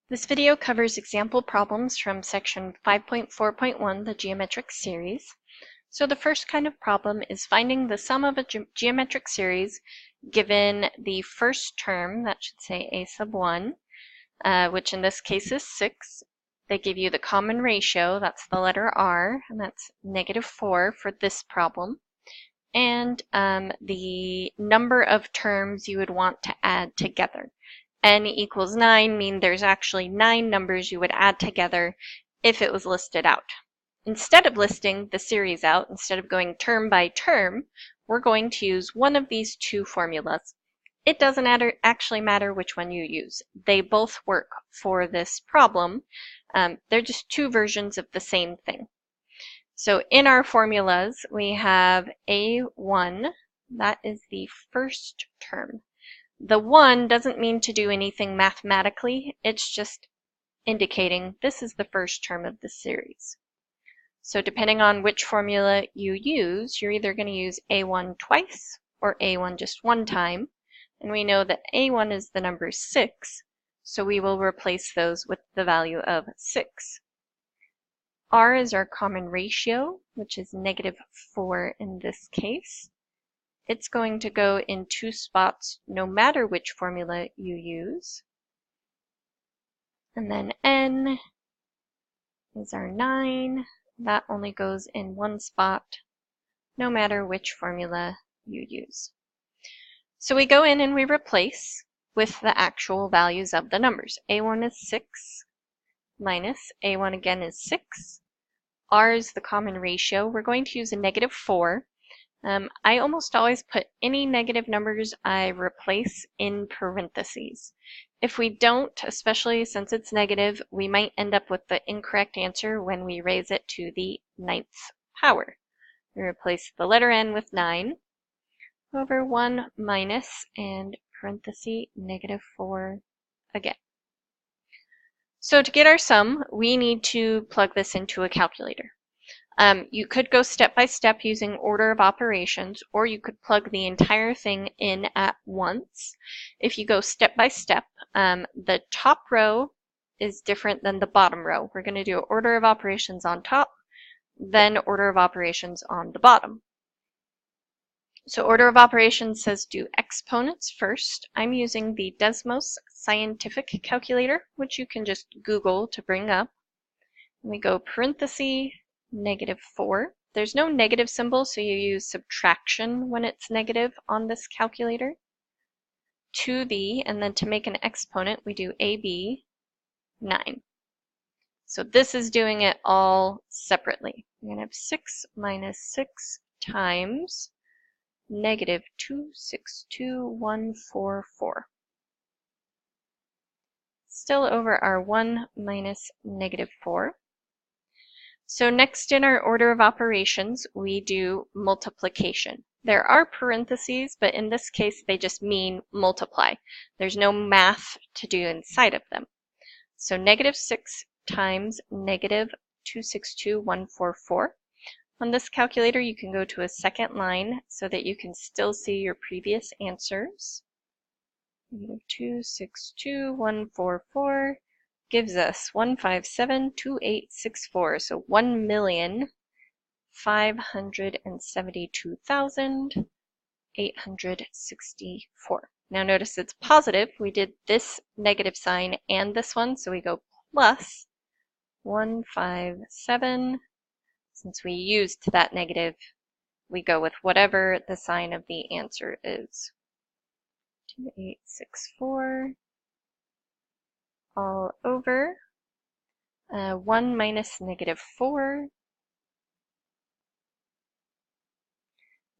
This video covers example problems from section 5.4.1, the geometric series. So the first kind of problem is finding the sum of a geometric series given the first term, that should say a sub 1, which in this case is 6. They give you the common ratio, that's the letter R, and that's -4 for this problem. And the number of terms you would want to add together. N equals 9 mean there's actually 9 numbers you would add together if it was listed out. Instead of listing the series out, instead of going term by term, we're going to use one of these two formulas. It doesn't actually matter which one you use. They both work for this problem. They're just two versions of the same thing. So in our formulas, we have A1, that is the first term. The 1 doesn't mean to do anything mathematically, it's just indicating this is the first term of the series. So depending on which formula you use, you're either going to use A1 twice or A1 just one time. And we know that A1 is the number 6, so we will replace those with the value of 6. R is our common ratio, which is -4 in this case. It's going to go in two spots no matter which formula you use. And then N is our 9. That only goes in one spot no matter which formula you use. So we go in and we replace with the actual values of the numbers. A1 is 6 minus A1 again is 6. R is the common ratio. We're going to use a -4. I almost always put any negative numbers I replace in parentheses. If we don't, especially since it's negative, we might end up with the incorrect answer when we raise it to the 9th power. We replace the letter N with 9 over 1 minus and parenthesis -4 again. So to get our sum, we need to plug this into a calculator. You could go step by step using order of operations, or you could plug the entire thing in at once. If you go step by step, the top row is different than the bottom row. We're going to do order of operations on top, then order of operations on the bottom. So order of operations says do exponents first. I'm using the Desmos scientific calculator, which you can just Google to bring up. We go parenthesis -4. There's no negative symbol, so you use subtraction when it's negative on this calculator. To the, and then to make an exponent, we do AB 9. So this is doing it all separately. We're going to have 6 minus 6 times -262,144. Still over our 1 minus -4. So next in our order of operations, we do multiplication. There are parentheses, but in this case, they just mean multiply. There's no math to do inside of them. So -6 times -262,144. On this calculator, you can go to a second line so that you can still see your previous answers. -262,144 gives us 157,2864. So 1,572,864. Now notice it's positive. We did this negative sign and this one, so we go plus 157. Since we used that negative, we go with whatever the sign of the answer is. 2864 all over 1 minus -4.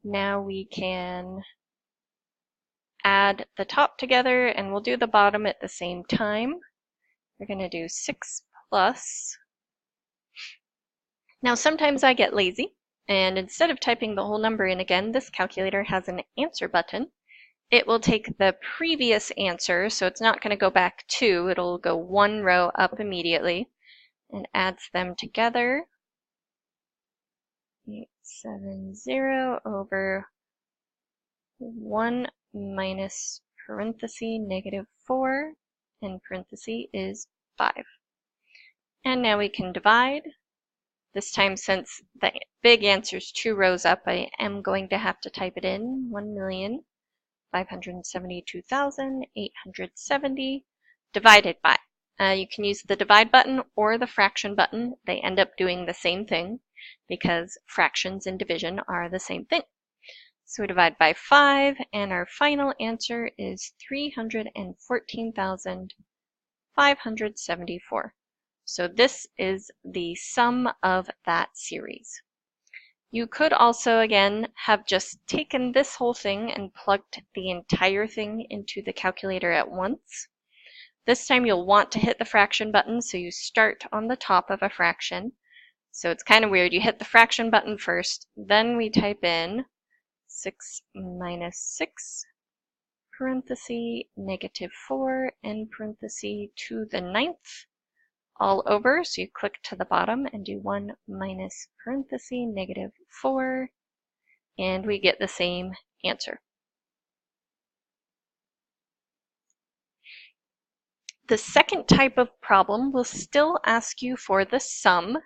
Now we can add the top together, and we'll do the bottom at the same time. We're going to do 6 plus. Now sometimes I get lazy, and instead of typing the whole number in again, this calculator has an answer button. It will take the previous answer, so it's not going to go back 2, it'll go one row up immediately, and adds them together. 870 over 1 minus parenthesis -4, and parenthesis is 5. And now we can divide. This time, since the big answer is 2 rows up, I am going to have to type it in. 1,572,870 divided by. You can use the divide button or the fraction button. They end up doing the same thing because fractions and division are the same thing. So we divide by 5, and our final answer is 314,574. So this is the sum of that series. You could also, again, have just taken this whole thing and plugged the entire thing into the calculator at once. This time you'll want to hit the fraction button, so you start on the top of a fraction. So it's kind of weird. You hit the fraction button first, then we type in 6 minus 6, parenthesis, negative 4, and parenthesis to the 9th, all over. So you click to the bottom and do 1 minus parenthesis, negative 4, and we get the same answer. The second type of problem will still ask you for the sum,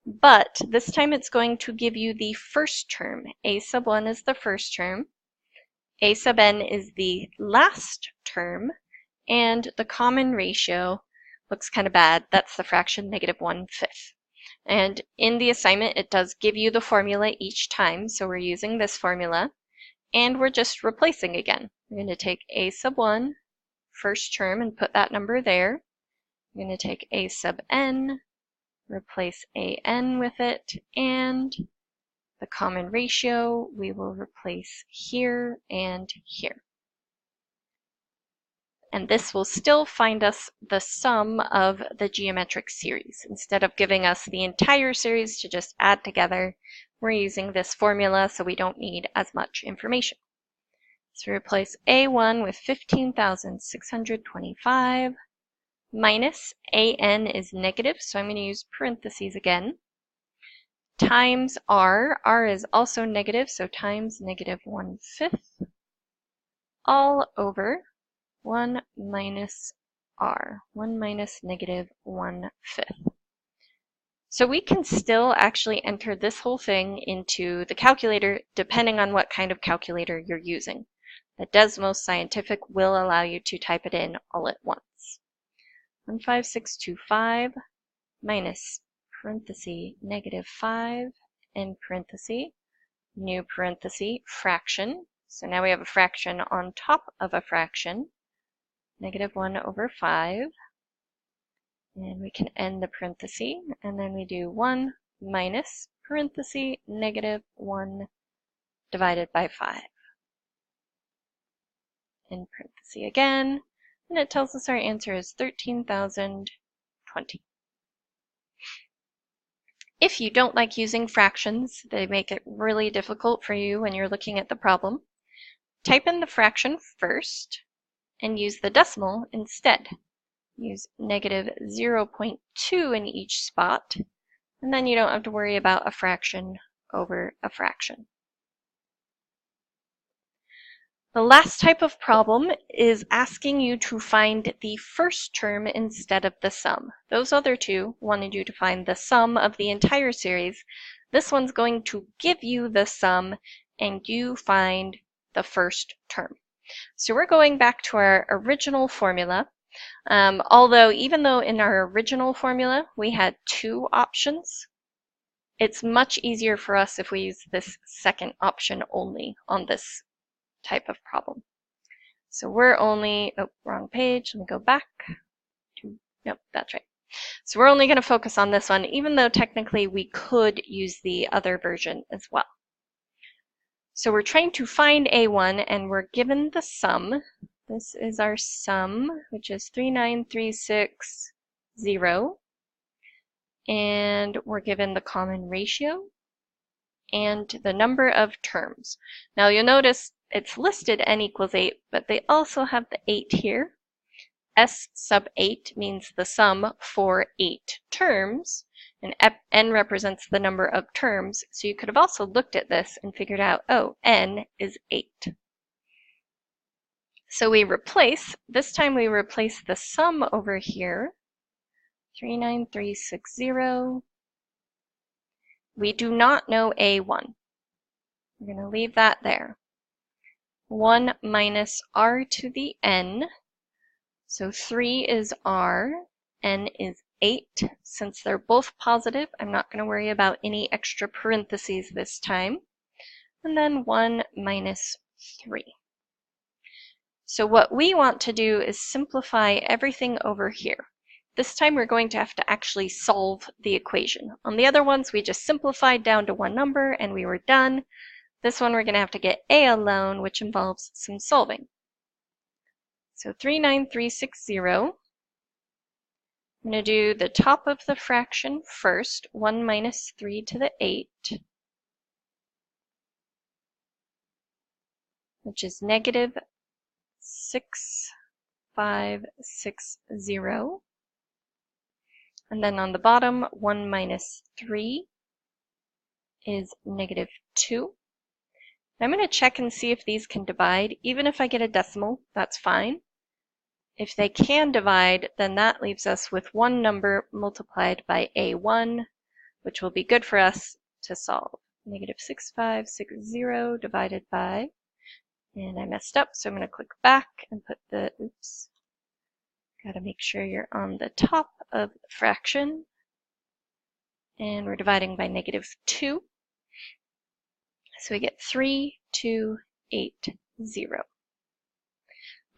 but this time it's going to give you the first term. A sub 1 is the first term, a sub n is the last term, and the common ratio looks kind of bad. That's the fraction negative 1/5. And in the assignment, it does give you the formula each time, so we're using this formula, and we're just replacing again. We're going to take a sub 1, first term, and put that number there. I'm going to take a sub n, replace a n with it, and the common ratio we will replace here and here. And this will still find us the sum of the geometric series. Instead of giving us the entire series to just add together, we're using this formula, so we don't need as much information. So replace a1 with 15,625 minus an is negative, so I'm going to use parentheses again, times r is also negative, so times negative 1/5, all over 1 minus r, 1 minus negative 1/5. So we can still actually enter this whole thing into the calculator depending on what kind of calculator you're using. The Desmos Scientific will allow you to type it in all at once. 15625 minus parenthesis negative 5 and parenthesis, new parenthesis, fraction. So now we have a fraction on top of a fraction, negative 1/5. And we can end the parenthesis, and then we do 1 minus parenthesis negative 1 divided by 5. In parenthesis again, and it tells us our answer is 13,020. If you don't like using fractions, they make it really difficult for you when you're looking at the problem, type in the fraction first and use the decimal instead. Use negative 0.2 in each spot, and then you don't have to worry about a fraction over a fraction. The last type of problem is asking you to find the first term instead of the sum. Those other two wanted you to find the sum of the entire series. This one's going to give you the sum, and you find the first term. So we're going back to our original formula. Although even though in our original formula we had 2 options, it's much easier for us if we use this second option only on this type of problem. So we're only, oh, wrong page, let me go back to, nope, that's right. So we're only going to focus on this one, even though technically we could use the other version as well. So we're trying to find a1, and we're given the sum. This is our sum, which is 39360, and we're given the common ratio and the number of terms. Now you'll notice it's listed n equals 8, but they also have the 8 here. S sub 8 means the sum for 8 terms, and n represents the number of terms, so you could have also looked at this and figured out, oh, n is 8. So we replace, this time we replace the sum over here 39360. We do not know A1. We're going to leave that there. 1 minus r to the n. So 3 is r, n is 8. Since they're both positive, I'm not going to worry about any extra parentheses this time. And then 1 minus 3. So what we want to do is simplify everything over here. This time we're going to have to actually solve the equation. On the other ones, we just simplified down to one number and we were done. This one we're going to have to get a alone, which involves some solving. So 39360, I'm going to do the top of the fraction first, 1 minus 3 to the 8, which is negative 6560. And then on the bottom, 1 minus 3 is negative 2. I'm going to check and see if these can divide. Even if I get a decimal, that's fine. If they can divide, then that leaves us with one number multiplied by A1, which will be good for us to solve. Negative 6560 divided by, and I messed up, so I'm going to click back and put the, oops, got to make sure you're on the top of the fraction. And we're dividing by negative 2. So we get 3280.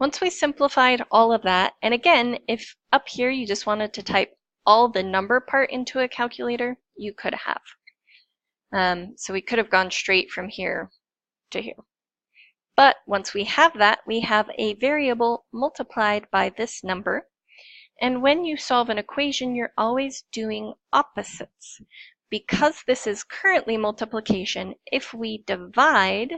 Once we simplified all of that, and again, if up here you just wanted to type all the number part into a calculator, you could have. So we could have gone straight from here to here. But once we have that, we have a variable multiplied by this number. And when you solve an equation, you're always doing opposites. Because this is currently multiplication, if we divide,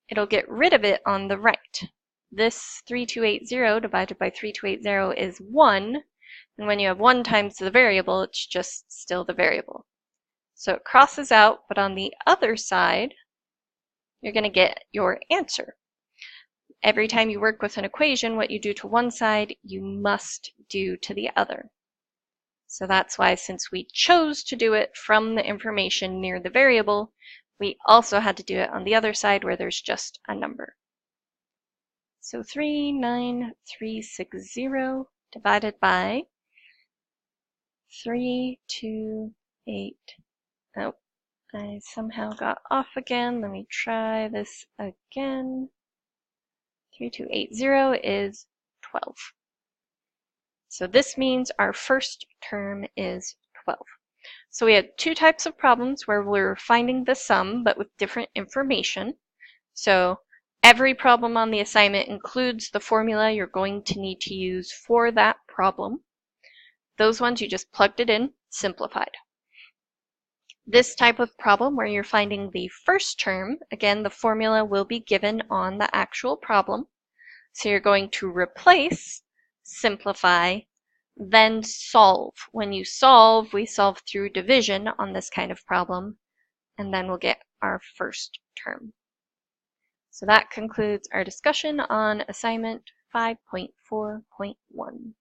it'll get rid of it on the right. This 3280 divided by 3280 is 1, and when you have 1 times the variable, it's just still the variable. So it crosses out, but on the other side, you're going to get your answer. Every time you work with an equation, what you do to one side, you must do to the other. So that's why, since we chose to do it from the information near the variable, we also had to do it on the other side where there's just a number. So 39360 divided by 328. Oh, I somehow got off again. Let me try this again. 3280 is 12. So this means our first term is 12. So we had two types of problems where we're finding the sum, but with different information. So every problem on the assignment includes the formula you're going to need to use for that problem. Those ones you just plugged it in, simplified. This type of problem where you're finding the first term, again, the formula will be given on the actual problem. So you're going to replace, simplify, then solve. When you solve, we solve through division on this kind of problem, and then we'll get our first term. So that concludes our discussion on assignment 5.4.1.